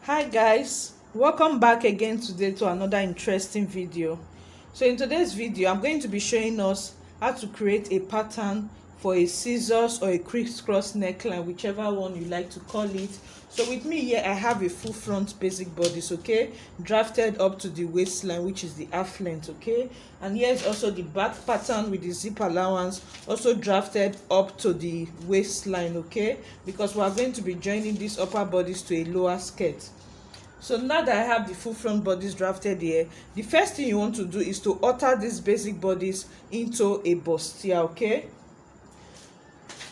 Hi guys, welcome back again today to another interesting video. So in today's video I'm going to be showing us how to create a pattern for a scissors or a crisscross neckline, whichever one you like to call it. So with me here I have a full front basic bodice, okay, drafted up to the waistline, which is the half length, okay, and here's also the back pattern with the zip allowance, also drafted up to the waistline, okay, because we are going to be joining this upper bodice to a lower skirt. So now that I have the full front bodice drafted here, the first thing you want to do is to alter this basic bodice into a bustier, okay.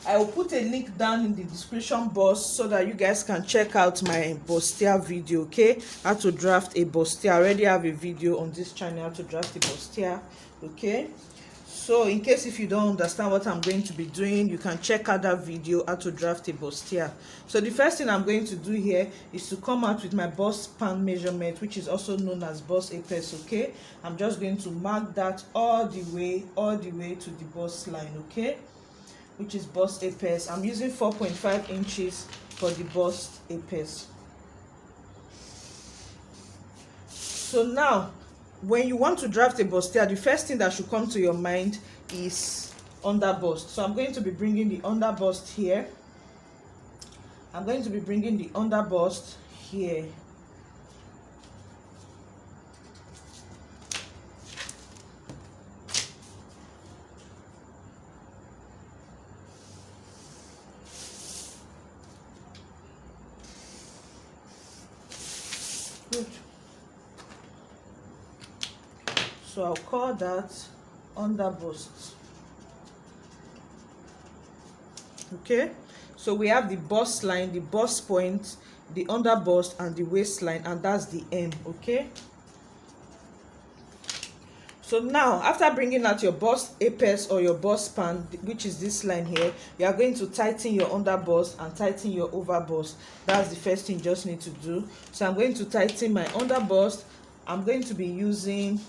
I will put a link down in the description box so that you guys can check out my bustier video, okay, how to draft a bustier. I already have a video on this channel how to draft a bustier, okay. So in case if you don't understand what I'm going to be doing, you can check out that video how to draft a bustier. So the first thing I'm going to do here is to come out with my bust span measurement, which is also known as bust apex, okay. I'm just going to mark that all the way to the bust line, okay, which is bust apex. I'm using 4.5 inches for the bust apex. So now when you want to draft a bustier, the first thing that should come to your mind is under bust. So I'm going to be bringing the under bust here. I'm going to be bringing the under bust here. Good. So I'll call that under bust, okay. So we have the bust line, the bust point, the under bust, and the waistline, and that's the M, okay. So now after bringing out your bust apex or your bust span, which is this line here, you are going to tighten your under bust and tighten your over bust. That's the first thing you just need to do. So I'm going to tighten my under bust. I'm going to be using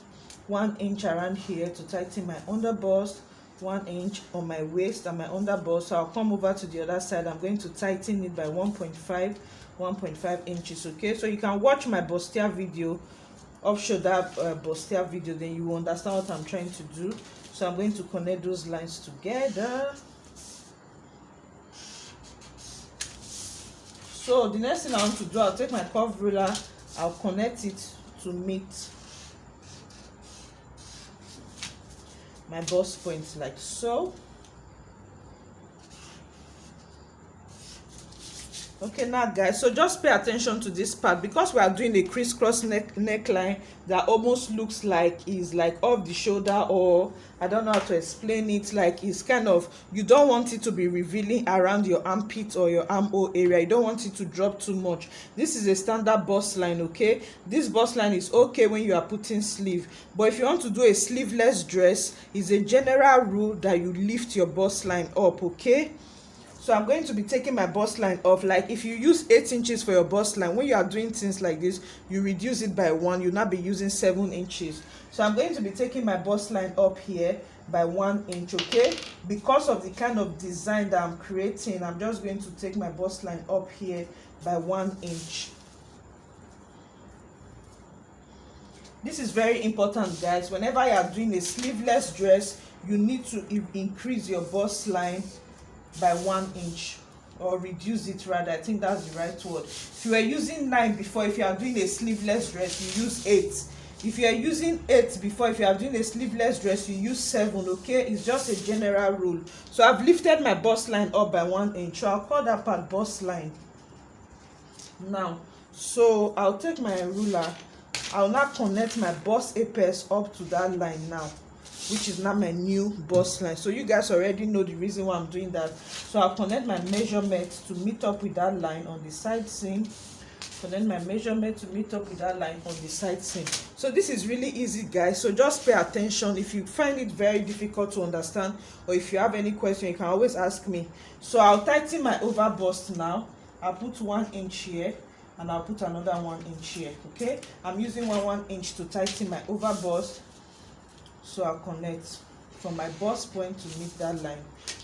1 inch around here to tighten my under bust, 1 inch on my waist and my under bust. So I'll come over to the other side. I'm going to tighten it by 1.5 inches, okay. So you can watch my bustier video, off shoulder bustier video, then you will understand what I'm trying to do. So I'm going to connect those lines together. So the next thing I want to do, I'll take my curve ruler, I'll connect it to meet my bust point like so. Okay, now guys, so just pay attention to this part, because we are doing a crisscross neckline that almost looks like is like off the shoulder, or I don't know how to explain it, like it's kind of, you don't want it to be revealing around your armpit or your armhole area. You don't want it to drop too much. This is a standard bust line, okay. This bust line is okay when you are putting sleeve, but if you want to do a sleeveless dress, it's a general rule that you lift your bust line up, okay. So I'm going to be taking my bust line off. Like if you use 8 inches for your bust line, when you are doing things like this, you reduce it by 1, you'll not be using 7 inches. So I'm going to be taking my bust line up here by 1 inch, okay. Because of the kind of design that I'm creating, I'm just going to take my bust line up here by 1 inch. This is very important, guys. Whenever you are doing a sleeveless dress, you need to increase your bust line by 1 inch, or reduce it rather. I think that's the right word. If you were using 9 before, if you are doing a sleeveless dress, you use 8. If you are using 8 before, if you are doing a sleeveless dress, you use 7, okay. It's just a general rule. So I've lifted my bust line up by 1 inch, so I'll call that part bust line now. So I'll take my ruler, I'll now connect my bust apex up to that line now, which is now my new bust line. So you guys already know the reason why I'm doing that. So I'll connect my measurement to meet up with that line on the side seam. Connect my measurement to meet up with that line on the side seam. So this is really easy, guys. So just pay attention. If you find it very difficult to understand, or if you have any question, you can always ask me. So I'll tighten my over bust now. I'll put 1 inch here, and I'll put another 1 inch here, okay. I'm using 1 inch to tighten my over bust. So I'll connect from my bust point to meet that line.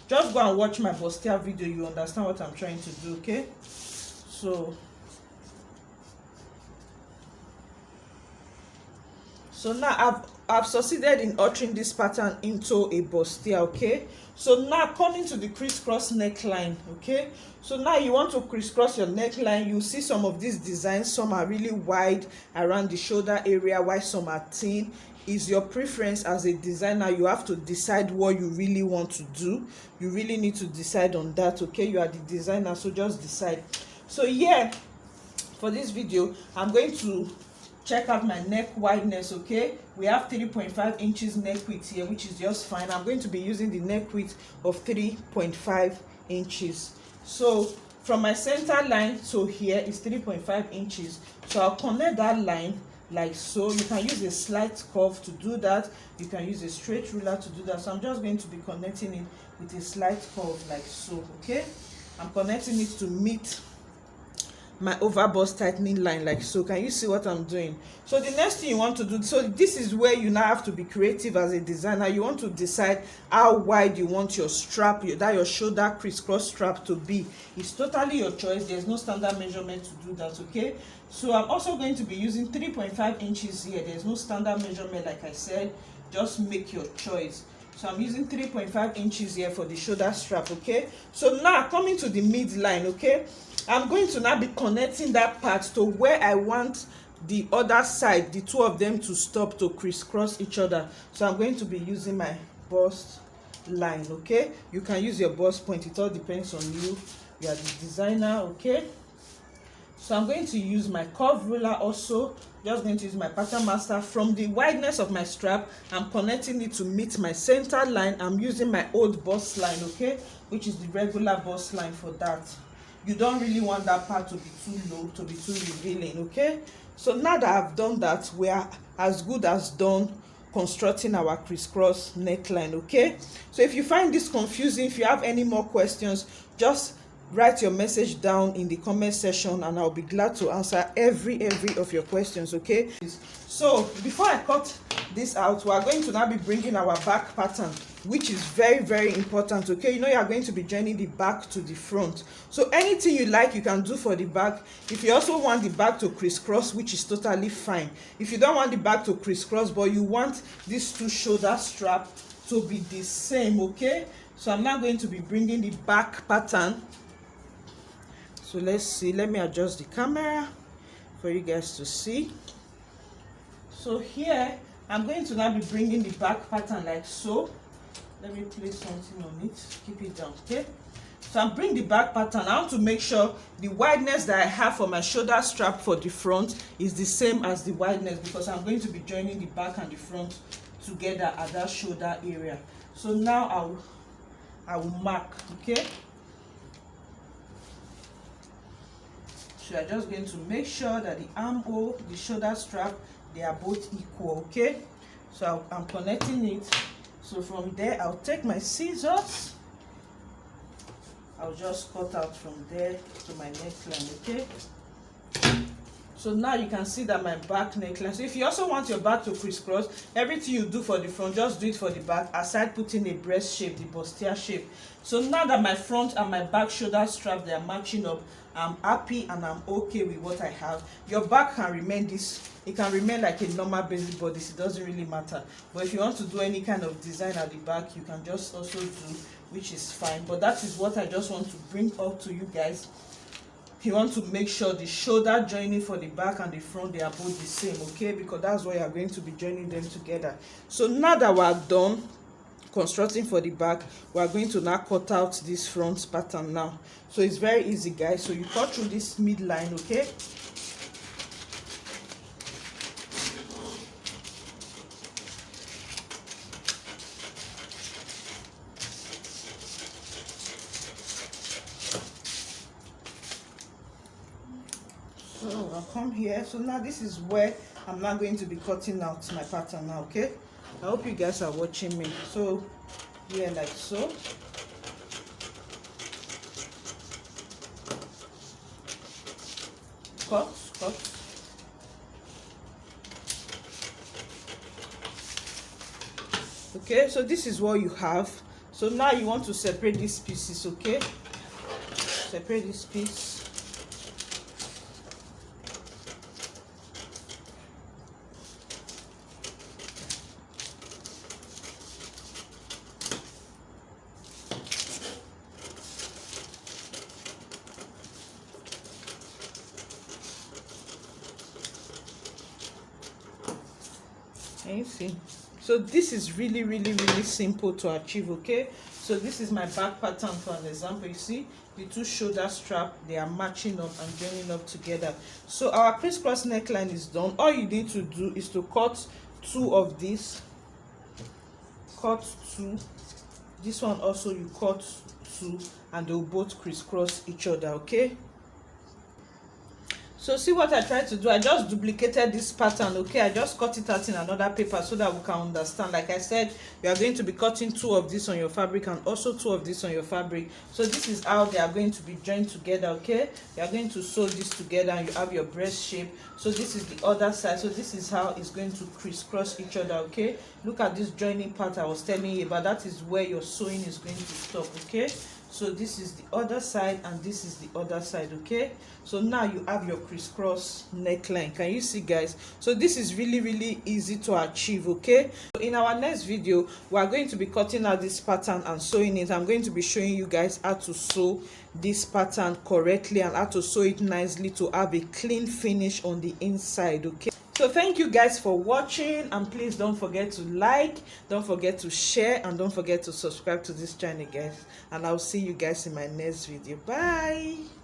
Just go and watch my bustier video, you understand what I'm trying to do, okay. So So now I've succeeded in altering this pattern into a bustier. Okay, so now coming to the crisscross neckline. Okay, so now you want to crisscross your neckline. You see some of these designs, some are really wide around the shoulder area while some are thin. Is your preference as a designer. You have to decide what you really want to do. You really need to decide on that. Okay, you are the designer, so just decide. So yeah, for this video I'm going to check out my neck wideness. Okay, we have 3.5 inches neck width here, which is just fine. I'm going to be using the neck width of 3.5 inches. So from my center line to here is 3.5 inches. So I'll connect that line like so. You can use a slight curve to do that. You can use a straight ruler to do that. So I'm just going to be connecting it with a slight curve like so. Okay, I'm connecting it to meet my over bust tightening line like so. Can you see what I'm doing? So the next thing you want to do, so this is where you now have to be creative as a designer. You want to decide how wide you want your strap, your shoulder crisscross strap to be. It's totally your choice. There's no standard measurement to do that. Okay, so I'm also going to be using 3.5 inches here. There's no standard measurement, like I said. Just make your choice. So I'm using 3.5 inches here for the shoulder strap. Okay, so now coming to the midline. Okay, I'm going to now be connecting that part to where I want the other side, the two of them to stop, to crisscross each other. So I'm going to be using my bust line. Okay, you can use your bust point. It all depends on you. You are the designer. Okay, so I'm going to use my curve ruler also. Just going to use my pattern master. From the wideness of my strap, I'm connecting it to meet my center line. I'm using my old bust line. Okay, which is the regular bust line for that. You don't really want that part to be too low, to be too revealing. Okay, so now that I've done that, we are as good as done constructing our crisscross neckline. Okay, so if you find this confusing, if you have any more questions, just write your message down in the comment section and I'll be glad to answer every of your questions. Okay, so before I cut this out, we are going to now be bringing our back pattern, which is very important. Okay, you know, you are going to be joining the back to the front. So anything you like, you can do for the back. If you also want the back to crisscross, which is totally fine. If you don't want the back to crisscross, but you want these two shoulder strap to be the same. Okay, so I'm now going to be bringing the back pattern. So let's see, let me adjust the camera for you guys to see. So here I'm going to now be bringing the back pattern like so. Let me place something on it, keep it down. Okay, so I'm bringing the back pattern. I want to make sure the wideness that I have for my shoulder strap for the front is the same as the wideness, because I'm going to be joining the back and the front together at that shoulder area. So now I will mark. Okay, so I'm just going to make sure that the armhole, the shoulder strap, they are both equal. Okay, so I'm connecting it. So from there, I'll take my scissors. I'll just cut out from there to my neckline. Okay, so now you can see that my back neckline. So if you also want your back to crisscross, everything you do for the front, just do it for the back, aside putting a breast shape, the bustier shape. So now that my front and my back shoulder strap, they are matching up, I'm happy and I'm okay with what I have. Your back can remain this, it can remain like a normal basic bodice. It doesn't really matter. But if you want to do any kind of design at the back, you can just also do, which is fine. But that is what I just want to bring up to you guys. You want to make sure the shoulder joining for the back and the front, they are both the same. Okay, because that's why you are going to be joining them together. So now that we are done constructing for the back, we are going to now cut out this front pattern now. So it's very easy, guys. So you cut through this midline. Okay, so I'll come here. So now this is where I'm now going to be cutting out my pattern now. Okay, I hope you guys are watching me. So here, like so. Cut. Okay, so this is what you have. So now you want to separate these pieces. Okay, separate this piece. And you see, so this is really simple to achieve. Okay, so this is my back pattern for an example. You see the two shoulder strap, they are matching up and joining up together. So our crisscross neckline is done. All you need to do is to cut two of these, cut two, this one also you cut two, and they'll both crisscross each other. Okay, so see what I tried to do, I just duplicated this pattern. Okay, I just cut it out in another paper so that we can understand. Like I said, you are going to be cutting two of this on your fabric and also two of this on your fabric. So this is how they are going to be joined together. Okay, you are going to sew this together and you have your breast shape. So this is the other side. So this is how it's going to crisscross each other. Okay, look at this joining part I was telling you about. That is where your sewing is going to stop. Okay, so this is the other side and this is the other side. Okay, so now you have your crisscross neckline. Can you see, guys? So this is really easy to achieve. Okay, so in our next video we are going to be cutting out this pattern and sewing it. I'm going to be showing you guys how to sew this pattern correctly and how to sew it nicely to have a clean finish on the inside. Okay, so thank you guys for watching, and please don't forget to like, don't forget to share, and don't forget to subscribe to this channel, guys. And I'll see you guys in my next video. Bye.